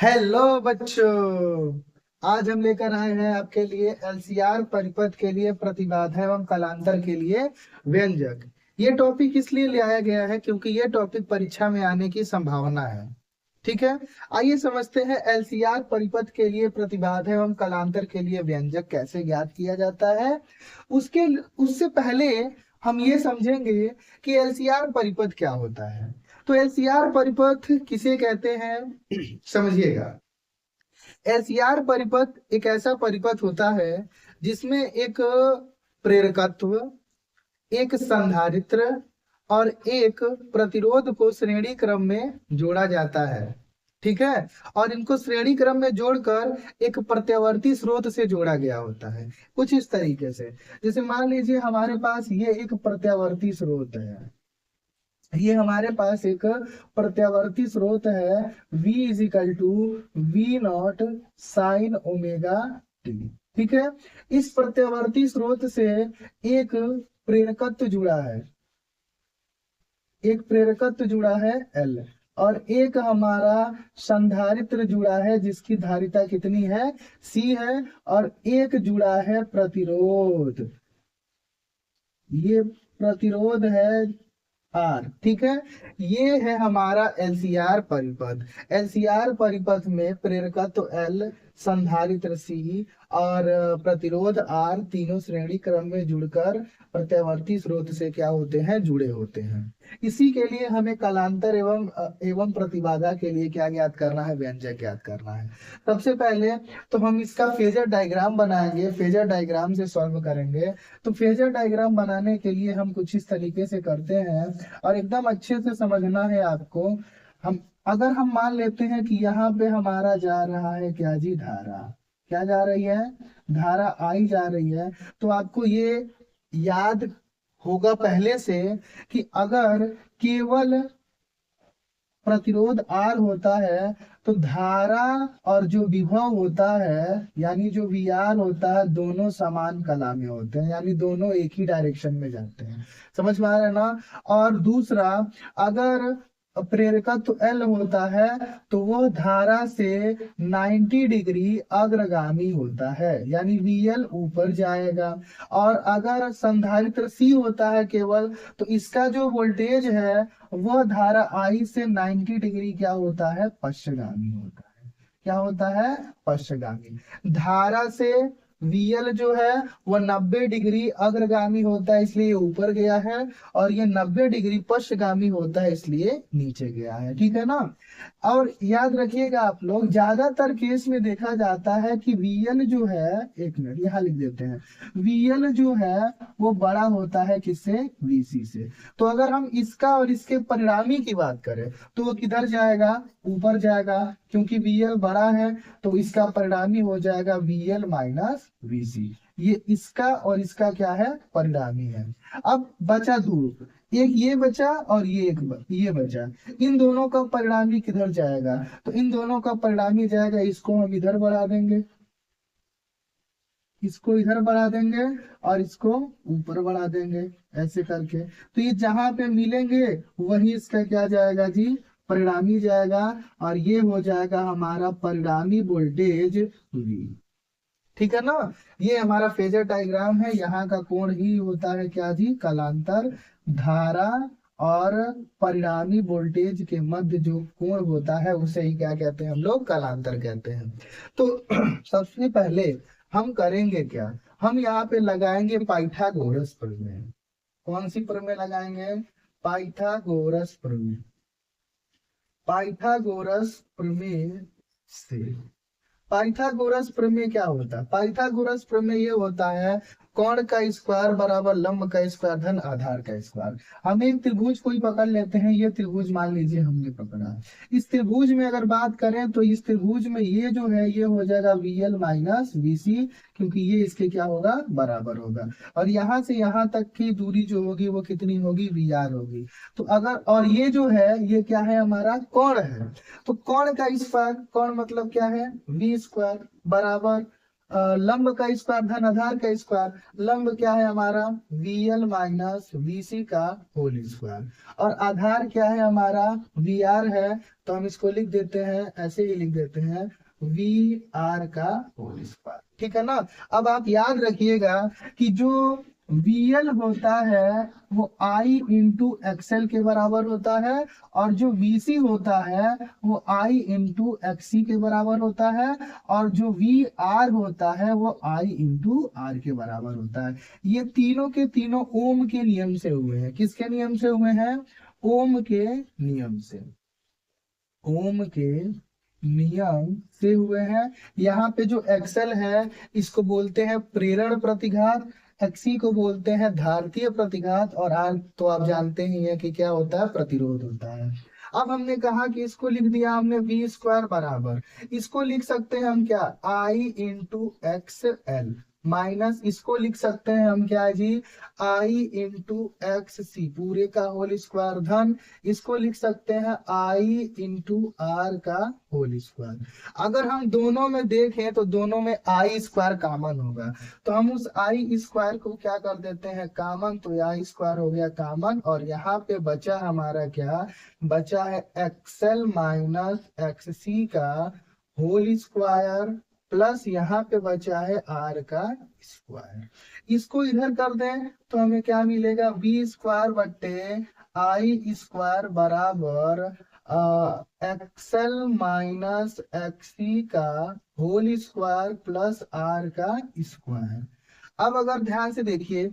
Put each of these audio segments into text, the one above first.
Hello बच्चों। आज हम लेकर आए हैं आपके लिए एलसीआर परिपथ के लिए प्रतिबाधा एवं कालांतर के लिए व्यंजक। ये टॉपिक इसलिए ले आया गया है क्योंकि ये टॉपिक परीक्षा में आने की संभावना है। ठीक है, आइए समझते हैं एलसीआर परिपथ के लिए प्रतिबाधा एवं कालांतर के लिए व्यंजक कैसे ज्ञात किया जाता है। उसके उससे पहले हम ये समझेंगे कि एलसीआर परिपथ क्या होता है। तो एलसीआर परिपथ किसे कहते हैं, समझिएगा। एलसीआर परिपथ एक ऐसा परिपथ होता है जिसमें एक प्रेरकत्व, एक संधारित्र और एक प्रतिरोध को श्रेणी क्रम में जोड़ा जाता है। ठीक है, और इनको श्रेणी क्रम में जोड़कर एक प्रत्यावर्ती स्रोत से जोड़ा गया होता है। कुछ इस तरीके से, जैसे मान लीजिए हमारे पास ये एक प्रत्यावर्ती स्रोत है। ये हमारे पास एक प्रत्यावर्ती स्रोत है V is equal to V naught sine omega t. ठीक है, इस प्रत्यावर्ती स्रोत से एक प्रेरकत्व जुड़ा है, एक प्रेरकत्व जुड़ा है L, और एक हमारा संधारित्र जुड़ा है जिसकी धारिता कितनी है, C है, और एक जुड़ा है प्रतिरोध, ये प्रतिरोध है आर। ठीक है, ये है हमारा एलसीआर परिपथ। एलसीआर परिपथ में प्रेरकत्व एल, संधारित्र सी और प्रतिरोध आर तीनों श्रेणी क्रम में जुड़कर प्रत्यावर्ती स्रोत से क्या होते हैं, जुड़े होते हैं। इसी के लिए हमें कालांतर एवं प्रतिबाधा के लिए क्या ज्ञात करना है, व्यंजक ज्ञात करना है। सबसे पहले तो हम इसका फेजर डायग्राम बनाएंगे, फेजर डायग्राम से सॉल्व करेंगे। तो फेजर डायग्राम बनाने के लिए हम कुछ इस तरीके से करते हैं और एकदम अच्छे से समझना है आपको। हम मान लेते हैं कि यहाँ पे हमारा जा रहा है क्या जी, धारा। क्या जा रही है, धारा आई जा रही है। तो आपको ये याद होगा पहले से कि अगर केवल प्रतिरोध R होता है तो धारा और जो विभव होता है यानी जो VR होता है, दोनों समान कला में होते हैं, यानी दोनों एक ही डायरेक्शन में जाते हैं। समझ में आ रहा है ना। और दूसरा, अगर प्रेरकत्व L होता है तो वो धारा से 90 डिग्री अग्रगामी होता है, यानी VL ऊपर जाएगा। और अगर संधारित्र C होता है केवल, तो इसका जो वोल्टेज है वह धारा I से 90 डिग्री क्या होता है, पश्चगामी होता है। क्या होता है, पश्चगामी। धारा से VL जो है वह 90 डिग्री अग्रगामी होता है, इसलिए ऊपर गया है, और ये 90 डिग्री पश्चगामी होता है, इसलिए नीचे गया है। ठीक है ना। और याद रखिएगा आप लोग, ज्यादातर केस में देखा जाता है कि VL जो है, एक मिनट यहाँ लिख देते हैं, VL जो है वो बड़ा होता है किससे, VC से। तो अगर हम इसका और इसके परिणामी की बात करें तो वो किधर जाएगा, ऊपर जाएगा, क्योंकि VL बड़ा है। तो इसका परिणामी हो जाएगा VL माइनस VC। ये इसका और इसका क्या है, परिणामी है। अब बचा दूर, एक ये बचा और ये ये बचा। इन दोनों का परिणामी किधर जाएगा, तो इन दोनों का परिणामी जाएगा, इसको हम इधर बढ़ा देंगे, इसको इधर बढ़ा देंगे और इसको ऊपर बढ़ा देंगे, ऐसे करके। तो ये जहां पे मिलेंगे वही इसका क्या जाएगा जी, परिणामी जाएगा, और ये हो जाएगा हमारा परिणामी वोल्टेज V। ठीक है ना। ये हमारा फेजर डायग्राम है, यहाँ का कोण ही होता है क्या जी, कालांतर। धारा और परिणामी वोल्टेज के मध्य जो कोण होता है उसे ही क्या कहते हैं, हम लोग कालांतर कहते हैं। तो सबसे पहले हम करेंगे क्या, हम यहाँ पे लगाएंगे पाइथागोरस प्रमेय। कौन सी प्रमेय लगाएंगे, पाइथागोरस प्रमेय। पाइथागोरस प्रमेय से, पाइथागोरस प्रमेय क्या होता है, पाइथागोरस प्रमेय ये होता है कोण का स्क्वायर बराबर लंब का स्क्वायर धन आधार का स्क्वायर। हम एक त्रिभुज कोई पकड़ लेते हैं, ये त्रिभुज मान लीजिए हमने पकड़ा। इस त्रिभुज में अगर बात करें तो इस त्रिभुज में ये जो है ये हो जाएगा VL माइनस VC, क्योंकि ये इसके क्या होगा, बराबर होगा। और यहाँ से यहाँ तक की दूरी जो होगी वो कितनी होगी, VR होगी। तो अगर, और ये जो है ये क्या है, हमारा कोण है। तो कोण का स्क्वायर, कोण मतलब क्या है, V स्क्वायर बराबर लंब का स्क्वायर धन आधार का स्क्वायर। लंब क्या है हमारा VL माइनस VC का होल स्क्वायर, और आधार क्या है हमारा VR है, तो हम इसको लिख देते हैं, ऐसे ही लिख देते हैं VR का होल स्क्वायर। ठीक है ना। अब आप याद रखिएगा कि जो VL होता है वो I इंटू XL के बराबर होता है, और जो VC होता है वो I इंटू XC के बराबर होता है, और जो VR होता है वो I इंटू R के बराबर होता है। ये तीनों के तीनों ओम के नियम से हुए हैं। किसके नियम से हुए हैं? ओम के नियम से। ओम के नियम से हुए हैं। यहाँ पे जो एक्सेल है इसको बोलते हैं प्रेरण प्रतिघात, एक्सी को बोलते हैं धारतीय प्रतिघात, और आर तो आप जानते ही हैं कि क्या होता है, प्रतिरोध होता है। अब हमने कहा कि इसको लिख दिया हमने V स्क्वायर बराबर, इसको लिख सकते हैं हम क्या I इंटू XL, माइनस इसको लिख सकते हैं हम क्या है जी I इंटू XC पूरे का होल स्क्वायर, धन इसको लिख सकते हैं I इंटू R का होल स्क्वायर। अगर हम दोनों में देखें तो दोनों में I स्क्वायर कॉमन होगा, तो हम उस I स्क्वायर को क्या कर देते हैं कॉमन, तो I स्क्वायर हो गया कॉमन, और यहाँ पे बचा हमारा क्या बचा है XL माइनस XC का होल स्क्वायर, प्लस यहाँ पे बचा है R का स्क्वायर। इसको इधर कर दें तो हमें क्या मिलेगा V स्क्वायर बट्टे I स्क्वायर बराबर XL माइनस XC का होल स्क्वायर प्लस R का स्क्वायर। अब अगर ध्यान से देखिए,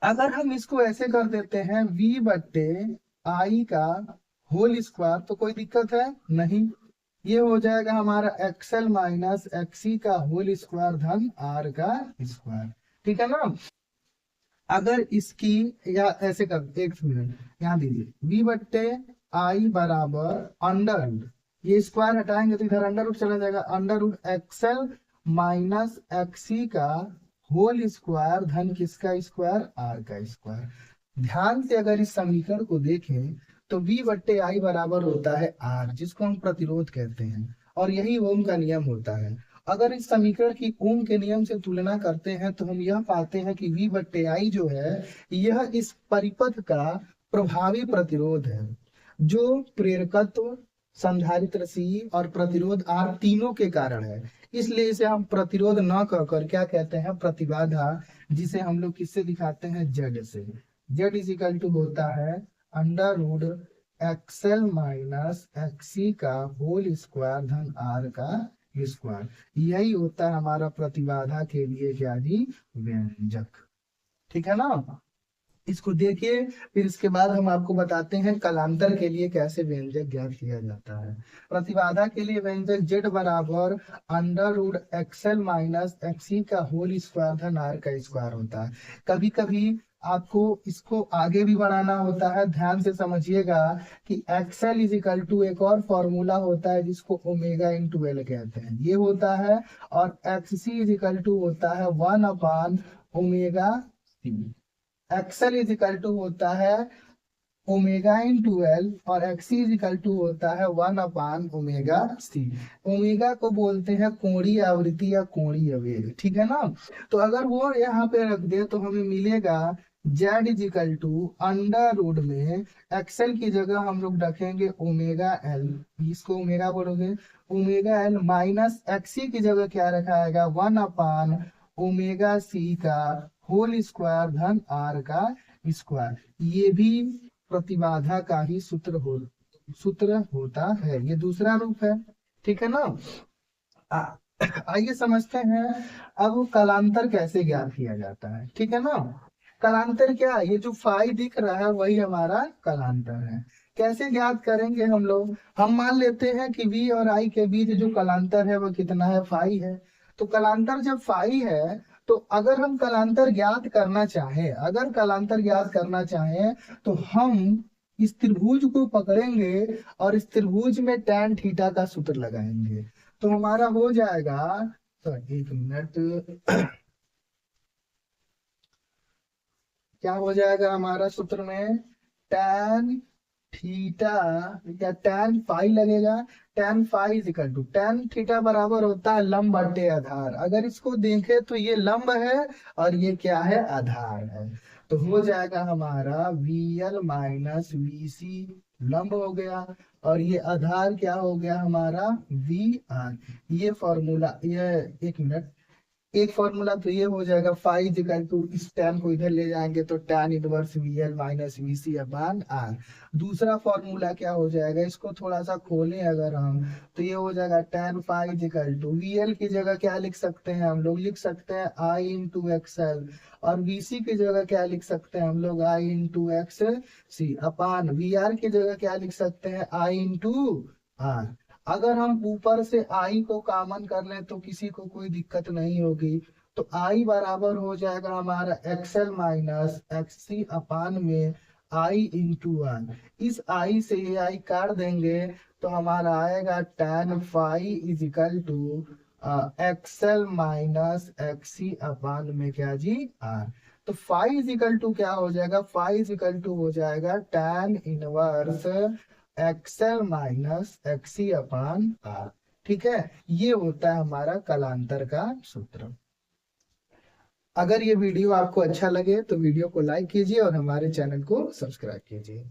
अगर हम इसको ऐसे कर देते हैं V बट्टे I का होल स्क्वायर तो कोई दिक्कत है नहीं, ये हो जाएगा हमारा XL माइनस XC का होल स्क्वायर धन R का स्क्वायर। ठीक है ना। अगर इसकी या ऐसे कर एक मिनट यहाँ दीजिए V बट्टे I बराबर अंडर रूट, ये स्क्वायर हटाएंगे तो इधर अंडर रूट चला जाएगा, under root XL minus XC का होल स्क्वायर धन किसका स्क्वायर R का स्क्वायर। ध्यान से अगर इस समीकरण को देखें तो V बट्टे I बराबर होता है R, जिसको हम प्रतिरोध कहते हैं, और यही ओम का नियम होता है। अगर इस समीकरण की ओम के नियम से तुलना करते हैं तो हम यह पाते हैं कि V बट्टे I जो है यह इस परिपथ का प्रभावी प्रतिरोध है, जो प्रेरकत्व संधारित्र C और प्रतिरोध R तीनों के कारण है। इसलिए इसे हम प्रतिरोध न कहकर क्या कहते हैं प्रतिबाधा, जिसे हम लोग किससे दिखाते हैं Z से। Z इज इक्वल टू होता है under root XL minus XC का होल स्क्वायर धन R का स्क्वायर। यही होता है हमारा प्रतिबाधा के लिए क्या जी व्यंजक। ठीक है ना। इसको देखिए, फिर इसके बाद हम आपको बताते हैं कलांतर के लिए कैसे व्यंजक ज्ञात किया जाता है। प्रतिबाधा के लिए व्यंजक Z बराबर under root XL minus XC का होल स्क्वायर धन R का स्क्वायर होता है। कभी कभी आपको इसको आगे भी बढ़ाना होता है, ध्यान से समझिएगा कि XL इज इक्वल टू एक और फॉर्मूला होता है जिसको ओमेगा इंटू एल कहते हैं, ये होता है, और XC इज इक्वल टू होता है 1 upon omega C। XL is equal to होता है ओमेगा इंटू एल, और XC इज इक्वल टू होता है 1 अपान ओमेगा C। ओमेगा को बोलते हैं कोणीय आवृत्ति या कोणीय वेग। ठीक है ना। तो अगर वो यहाँ पे रख दे तो हमें मिलेगा Z is equal to under root में XL की जगह हम लोग रखेंगे ओमेगा एल, इसको ओमेगा बोलोगे ओमेगा एल, माइनस XC की जगह क्या रखाएगा 1 अपान ओमेगा C का होल स्क्वायर धन R का स्क्वायर। ये भी प्रतिबाधा का ही सूत्र होता है, ये दूसरा रूप है। ठीक है ना। आइए समझते हैं अब कलांतर कैसे ज्ञात किया जाता है। ठीक है ना। कलांतर क्या, ये जो फाई दिख रहा है वही हमारा कलांतर है। कैसे ज्ञात करेंगे हम लोग, हम मान लेते हैं कि V और I के बीच जो कलांतर है वो कितना है फाई है। तो कलांतर जब फाई है तो अगर हम कलांतर ज्ञात करना चाहें, अगर कलांतर ज्ञात करना चाहें तो हम इस त्रिभुज को पकड़ेंगे और इस त्रिभुज में tan थीटा का सूत्र लगाएंगे, तो हमारा हो जाएगा, तो एक मिनट क्या हो जाएगा हमारा सूत्र में tan थीटा या tan फाई लगेगा। tan phi is equal to tan theta बराबर होता है लंब बटे आधार। अगर इसको देखें तो ये लंब है और ये क्या है, आधार है। तो हो जाएगा हमारा VL माइनस VC, लंब हो गया, और ये आधार क्या हो गया हमारा VR। ये फॉर्मूला, ये एक मिनट, एक फॉर्मूला तो ये हो जाएगा फाई इक्वल टू, इस tan को इधर ले जाएंगे तो tan inverse VL minus VC अपान R। दूसरा फॉर्मूला क्या हो जाएगा, इसको थोड़ा सा खोलें अगर हम, तो ये हो जाएगा tan phi equal to VL की जगह क्या लिख सकते हैं हम लोग, लिख सकते हैं I इंटू XL, और VC की जगह क्या लिख सकते हैं हम लोग, I into XC, upon VR की जगह क्या लिख सकते हैं, I इंटू R। अगर हम ऊपर से आई को कॉमन कर लें तो किसी को कोई दिक्कत नहीं होगी। तो आई बराबर हो जाएगा हमारा XL माइनस XC अपान में आई इंटू 1। इस आई से ये आई काट देंगे तो हमारा आएगा tan phi is equal to XL minus XC upon में क्या जी, R। तो फाई इज इक्वल टू क्या हो जाएगा, फाई इज इक्वल टू हो जाएगा tan inverse XL minus XC अपान R। ठीक है, ये होता है हमारा कलांतर का सूत्र। अगर ये वीडियो आपको अच्छा लगे तो वीडियो को लाइक कीजिए और हमारे चैनल को सब्सक्राइब कीजिए।